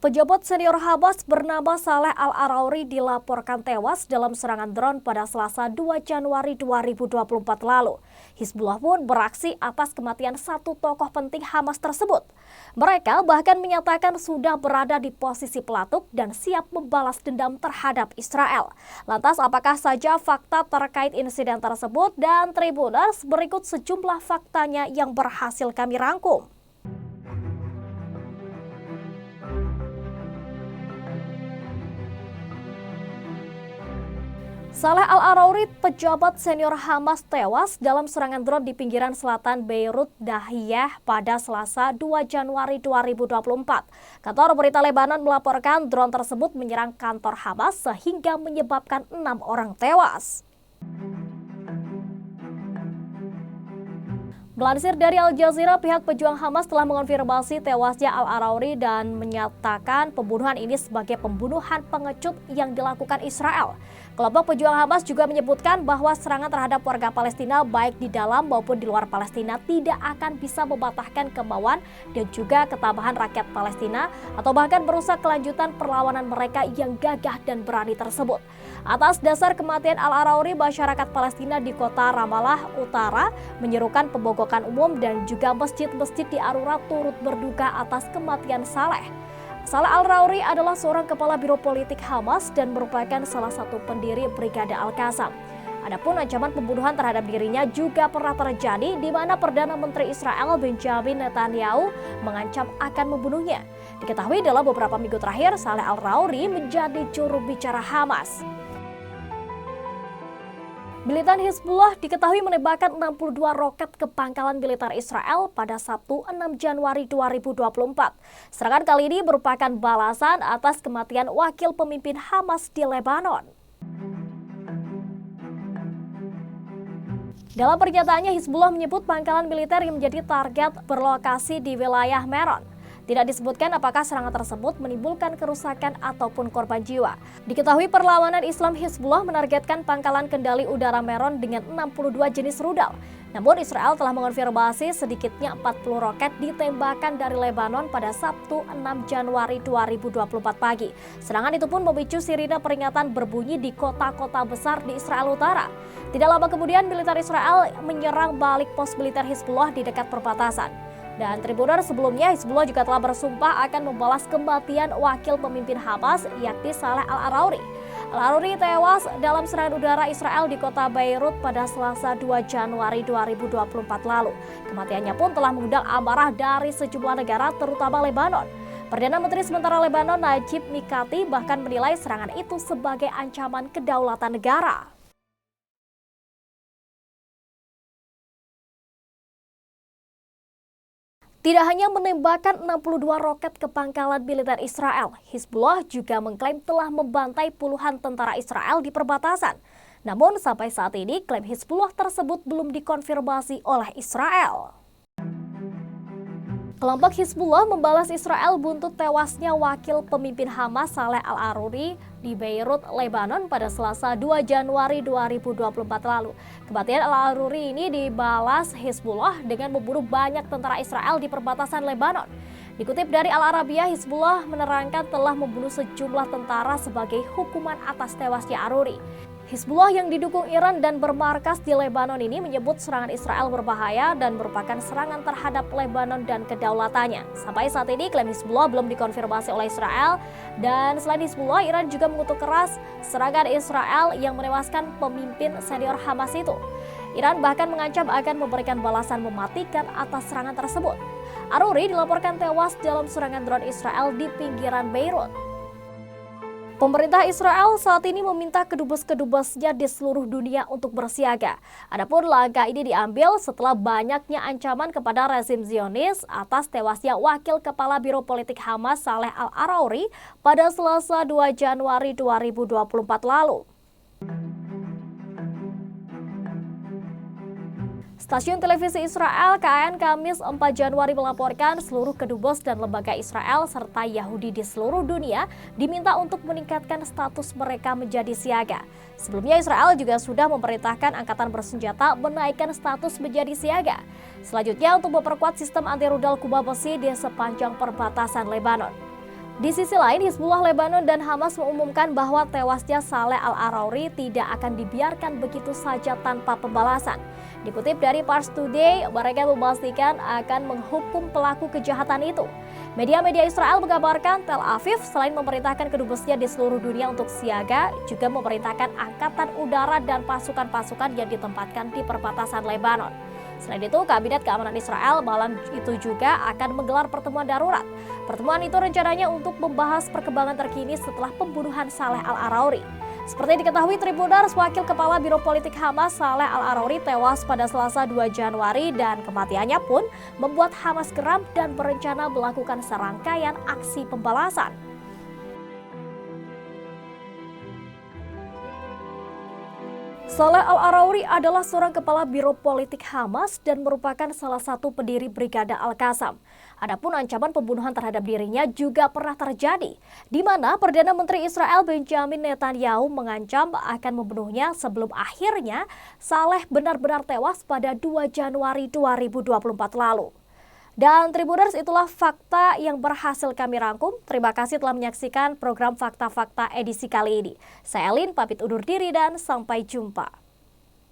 Pejabat senior Hamas bernama Saleh Al-Arauri dilaporkan tewas dalam serangan drone pada Selasa 2 Januari 2024 lalu. Hizbullah pun beraksi atas kematian satu tokoh penting Hamas tersebut. Mereka bahkan menyatakan sudah berada di posisi pelatuk dan siap membalas dendam terhadap Israel. Lantas apakah saja fakta terkait insiden tersebut dan Tribuners, berikut sejumlah faktanya yang berhasil kami rangkum. Saleh Al-Arauri, pejabat senior Hamas, tewas dalam serangan drone di pinggiran selatan Beirut Dahiyeh pada Selasa 2 Januari 2024. Kantor berita Lebanon melaporkan drone tersebut menyerang kantor Hamas sehingga menyebabkan 6 orang tewas. Melansir dari Al Jazeera, pihak pejuang Hamas telah mengonfirmasi tewasnya Al-Arauri dan menyatakan pembunuhan ini sebagai pembunuhan pengecut yang dilakukan Israel. Kelompok pejuang Hamas juga menyebutkan bahwa serangan terhadap warga Palestina baik di dalam maupun di luar Palestina tidak akan bisa mematahkan kemauan dan juga ketabahan rakyat Palestina atau bahkan merusak kelanjutan perlawanan mereka yang gagah dan berani tersebut. Atas dasar kematian Al-Arauri, masyarakat Palestina di kota Ramallah Utara menyerukan pembogokan umum dan juga masjid-masjid di Arura turut berduka atas kematian Saleh. Saleh Al-Arauri adalah seorang kepala biro politik Hamas dan merupakan salah satu pendiri Brigade Al-Qassam. Adapun ancaman pembunuhan terhadap dirinya juga pernah terjadi di mana Perdana Menteri Israel Benjamin Netanyahu mengancam akan membunuhnya. Diketahui dalam beberapa minggu terakhir, Saleh Al-Arauri menjadi juru bicara Hamas. Militan Hizbullah diketahui menembakkan 62 roket ke pangkalan militer Israel pada Sabtu 6 Januari 2024. Serangan kali ini merupakan balasan atas kematian wakil pemimpin Hamas di Lebanon. Dalam pernyataannya, Hizbullah menyebut pangkalan militer yang menjadi target berlokasi di wilayah Meron. Tidak disebutkan apakah serangan tersebut menimbulkan kerusakan ataupun korban jiwa. Diketahui perlawanan Islam Hizbullah menargetkan pangkalan kendali udara Meron dengan 62 jenis rudal. Namun Israel telah mengonfirmasi sedikitnya 40 roket ditembakkan dari Lebanon pada Sabtu 6 Januari 2024 pagi. Serangan itu pun memicu sirine peringatan berbunyi di kota-kota besar di Israel Utara. Tidak lama kemudian militer Israel menyerang balik pos militer Hizbullah di dekat perbatasan. Dan Tribuner, sebelumnya Hizbullah juga telah bersumpah akan membalas kematian wakil pemimpin Hamas, yakni Saleh Al-Arauri. Al-Arauri tewas dalam serangan udara Israel di kota Beirut pada Selasa 2 Januari 2024 lalu. Kematiannya pun telah mengundang amarah dari sejumlah negara, terutama Lebanon. Perdana Menteri sementara Lebanon Najib Mikati bahkan menilai serangan itu sebagai ancaman kedaulatan negara. Tidak hanya menembakkan 62 roket ke pangkalan militer Israel, Hizbullah juga mengklaim telah membantai puluhan tentara Israel di perbatasan. Namun sampai saat ini klaim Hizbullah tersebut belum dikonfirmasi oleh Israel. Kelompok Hizbullah membalas Israel buntut tewasnya wakil pemimpin Hamas Saleh Al-Arauri di Beirut, Lebanon pada Selasa 2 Januari 2024 lalu. Kematian Al-Arauri ini dibalas Hizbullah dengan membunuh banyak tentara Israel di perbatasan Lebanon. Dikutip dari Al-Arabia, Hizbullah menerangkan telah membunuh sejumlah tentara sebagai hukuman atas tewasnya Arauri. Hizbullah yang didukung Iran dan bermarkas di Lebanon ini menyebut serangan Israel berbahaya dan merupakan serangan terhadap Lebanon dan kedaulatannya. Sampai saat ini klaim Hizbullah belum dikonfirmasi oleh Israel, dan selain Hizbullah, Iran juga mengutuk keras serangan Israel yang menewaskan pemimpin senior Hamas itu. Iran bahkan mengancam akan memberikan balasan mematikan atas serangan tersebut. Arauri dilaporkan tewas dalam serangan drone Israel di pinggiran Beirut. Pemerintah Israel saat ini meminta kedubes-kedubesnya di seluruh dunia untuk bersiaga. Adapun langkah ini diambil setelah banyaknya ancaman kepada rezim Zionis atas tewasnya wakil kepala biro politik Hamas Saleh Al-Arauri pada Selasa 2 Januari 2024 lalu. Stasiun televisi Israel KN Kamis 4 Januari melaporkan seluruh kedubes dan lembaga Israel serta Yahudi di seluruh dunia diminta untuk meningkatkan status mereka menjadi siaga. Sebelumnya Israel juga sudah memerintahkan angkatan bersenjata menaikkan status menjadi siaga. Selanjutnya untuk memperkuat sistem anti rudal kuba besi di sepanjang perbatasan Lebanon. Di sisi lain, Hizbullah Lebanon dan Hamas mengumumkan bahwa tewasnya Saleh Al-Arauri tidak akan dibiarkan begitu saja tanpa pembalasan. Dikutip dari Pars Today, mereka memastikan akan menghukum pelaku kejahatan itu. Media-media Israel mengabarkan Tel Aviv selain memerintahkan kedubesnya di seluruh dunia untuk siaga, juga memerintahkan angkatan udara dan pasukan-pasukan yang ditempatkan di perbatasan Lebanon. Selain itu, Kabinet Keamanan Israel malam itu juga akan menggelar pertemuan darurat. Pertemuan itu rencananya untuk membahas perkembangan terkini setelah pembunuhan Saleh Al-Arauri. Seperti diketahui Tribuners, Wakil Kepala Biro Politik Hamas Saleh Al-Arauri tewas pada Selasa 2 Januari dan kematiannya pun membuat Hamas geram dan berencana melakukan serangkaian aksi pembalasan. Saleh Al-Arauri adalah seorang kepala biro politik Hamas dan merupakan salah satu pendiri Brigade Al-Qassam. Adapun ancaman pembunuhan terhadap dirinya juga pernah terjadi, di mana Perdana Menteri Israel Benjamin Netanyahu mengancam akan membunuhnya sebelum akhirnya Saleh benar-benar tewas pada 2 Januari 2024 lalu. Dan Tribuners, itulah fakta yang berhasil kami rangkum. Terima kasih telah menyaksikan program Fakta-Fakta edisi kali ini. Saya Elin, pamit undur diri dan sampai jumpa.